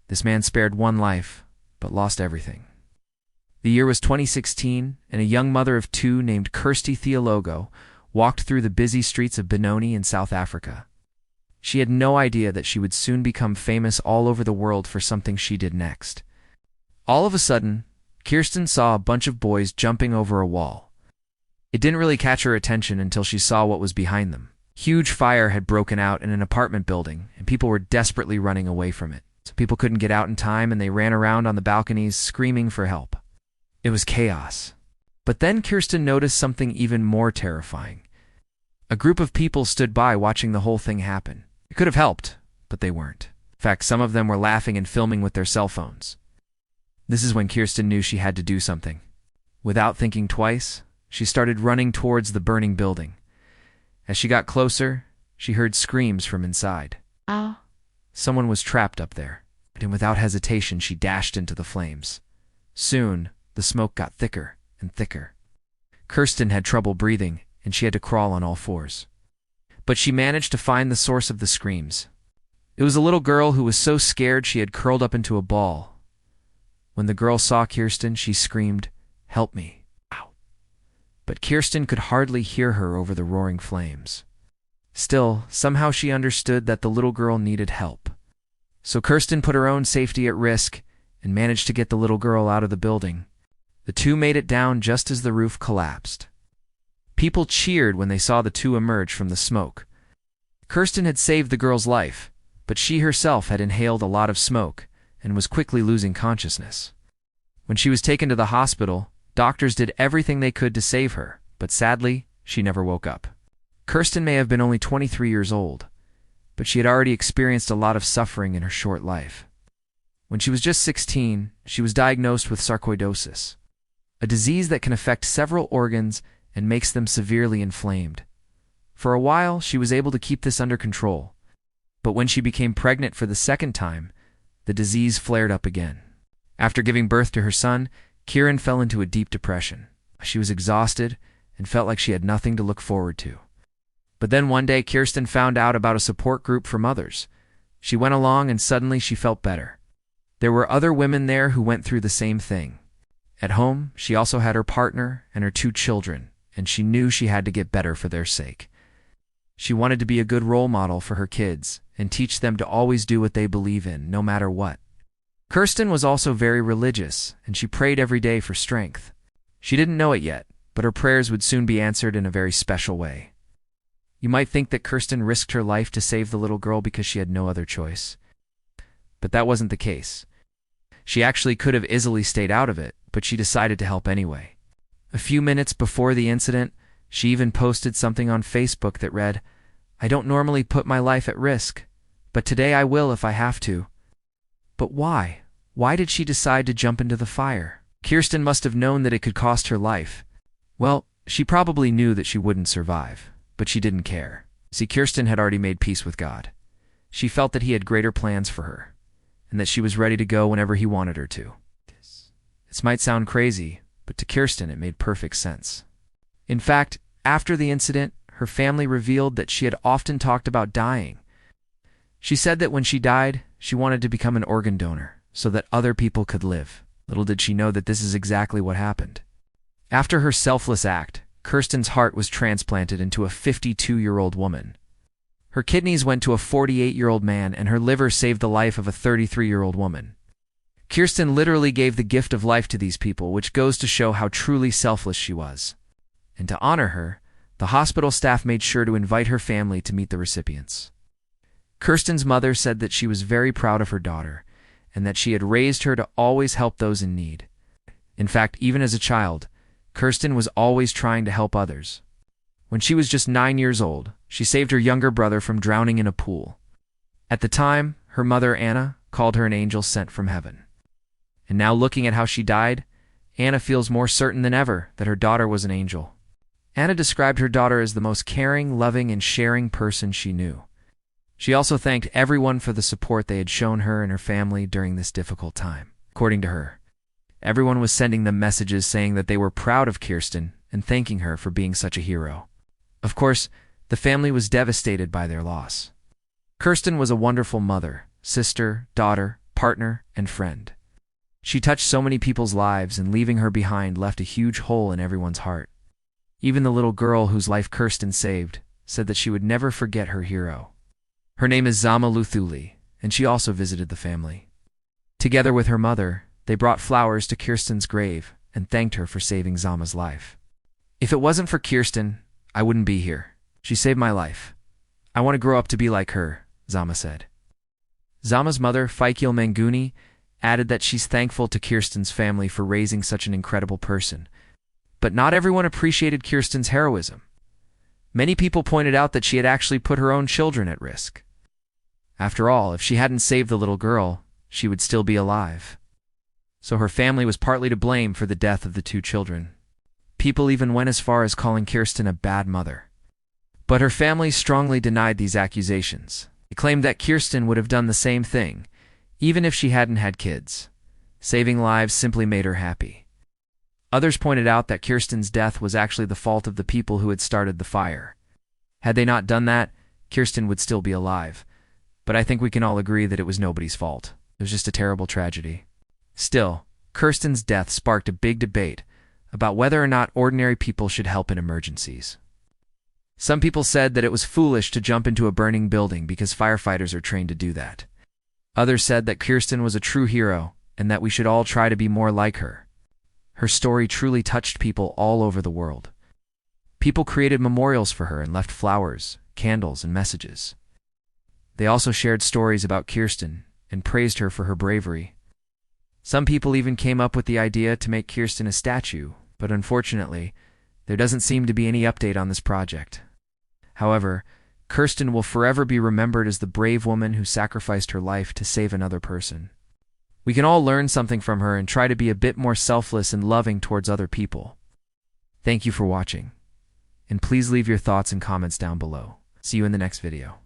This man spared one life, but lost everything. The year was 2016, and a young mother of two named Kirsty Theologo walked through the busy streets of Benoni in South Africa. She had no idea that she would soon become famous all over the world for something she did next. All of a sudden, Kirsten saw a bunch of boys jumping over a wall. It didn't really catch her attention until she saw what was behind them. Huge fire had broken out in an apartment building, and people were desperately running away from it. So people couldn't get out in time, and they ran around on the balconies screaming for help. It was chaos. But then Kirsten noticed something even more terrifying. A group of people stood by watching the whole thing happen. It could have helped, but they weren't. In fact, some of them were laughing and filming with their cell phones. This is when Kirsten knew she had to do something. Without thinking twice, she started running towards the burning building. As she got closer, she heard screams from inside. Ow. Someone was trapped up there, and without hesitation she dashed into the flames. Soon, the smoke got thicker and thicker. Kirsten had trouble breathing, and she had to crawl on all fours. But she managed to find the source of the screams. It was a little girl who was so scared she had curled up into a ball. When the girl saw Kirsten, she screamed, "Help me." Ow. But Kirsten could hardly hear her over the roaring flames. Still, somehow she understood that the little girl needed help. So Kirsten put her own safety at risk and managed to get the little girl out of the building. The two made it down just as the roof collapsed. People cheered when they saw the two emerge from the smoke. Kirsten had saved the girl's life, but she herself had inhaled a lot of smoke and was quickly losing consciousness. When she was taken to the hospital, doctors did everything they could to save her, but sadly, she never woke up. Kirsten may have been only 23 years old, but she had already experienced a lot of suffering in her short life. When she was just 16, she was diagnosed with sarcoidosis, a disease that can affect several organs and makes them severely inflamed. For a while, she was able to keep this under control, but when she became pregnant for the second time, the disease flared up again. After giving birth to her son, Kieran fell into a deep depression. She was exhausted and felt like she had nothing to look forward to. But then one day, Kirsten found out about a support group for mothers. She went along and suddenly she felt better. There were other women there who went through the same thing. At home, she also had her partner and her two children, and she knew she had to get better for their sake. She wanted to be a good role model for her kids and teach them to always do what they believe in, no matter what. Kirsten was also very religious, and she prayed every day for strength. She didn't know it yet, but her prayers would soon be answered in a very special way. You might think that Kirsten risked her life to save the little girl because she had no other choice. But that wasn't the case. She actually could have easily stayed out of it, but she decided to help anyway. A few minutes before the incident, she even posted something on Facebook that read, "I don't normally put my life at risk, but today I will if I have to." But why? Why did she decide to jump into the fire? Kirsten must have known that it could cost her life. Well, she probably knew that she wouldn't survive, but she didn't care. See, Kirsten had already made peace with God. She felt that he had greater plans for her, and that she was ready to go whenever he wanted her to. This might sound crazy, but to Kirsten it made perfect sense. In fact, after the incident, her family revealed that she had often talked about dying. She said that when she died, she wanted to become an organ donor so that other people could live. Little did she know that this is exactly what happened. After her selfless act, Kirsten's heart was transplanted into a 52-year-old woman. Her kidneys went to a 48-year-old man, and her liver saved the life of a 33-year-old woman. Kirsten literally gave the gift of life to these people, which goes to show how truly selfless she was. And to honor her, the hospital staff made sure to invite her family to meet the recipients. Kirsten's mother said that she was very proud of her daughter, and that she had raised her to always help those in need. In fact, even as a child, Kirsten was always trying to help others. When she was just 9 years old, she saved her younger brother from drowning in a pool. At the time, her mother, Anna, called her an angel sent from heaven. And now looking at how she died, Anna feels more certain than ever that her daughter was an angel. Anna described her daughter as the most caring, loving, and sharing person she knew. She also thanked everyone for the support they had shown her and her family during this difficult time. According to her, everyone was sending them messages saying that they were proud of Kirsten and thanking her for being such a hero. Of course, the family was devastated by their loss. Kirsten was a wonderful mother, sister, daughter, partner, and friend. She touched so many people's lives, and leaving her behind left a huge hole in everyone's heart. Even the little girl whose life Kirsten saved said that she would never forget her hero. Her name is Zama Luthuli, and she also visited the family. Together with her mother, they brought flowers to Kirsten's grave and thanked her for saving Zama's life. "If it wasn't for Kirsten, I wouldn't be here. She saved my life. I want to grow up to be like her," Zama said. Zama's mother, Faikil Manguni, added that she's thankful to Kirsten's family for raising such an incredible person. But not everyone appreciated Kirsten's heroism. Many people pointed out that she had actually put her own children at risk. After all, if she hadn't saved the little girl, she would still be alive. So her family was partly to blame for the death of the two children. People even went as far as calling Kirsten a bad mother. But her family strongly denied these accusations. They claimed that Kirsten would have done the same thing, even if she hadn't had kids. Saving lives simply made her happy. Others pointed out that Kirsten's death was actually the fault of the people who had started the fire. Had they not done that, Kirsten would still be alive. But I think we can all agree that it was nobody's fault. It was just a terrible tragedy. Still, Kirsten's death sparked a big debate about whether or not ordinary people should help in emergencies. Some people said that it was foolish to jump into a burning building because firefighters are trained to do that. Others said that Kirsten was a true hero and that we should all try to be more like her. Her story truly touched people all over the world. People created memorials for her and left flowers, candles, and messages. They also shared stories about Kirsten and praised her for her bravery. Some people even came up with the idea to make Kirsten a statue, but unfortunately, there doesn't seem to be any update on this project. However, Kirsten will forever be remembered as the brave woman who sacrificed her life to save another person. We can all learn something from her and try to be a bit more selfless and loving towards other people. Thank you for watching, and please leave your thoughts and comments down below. See you in the next video.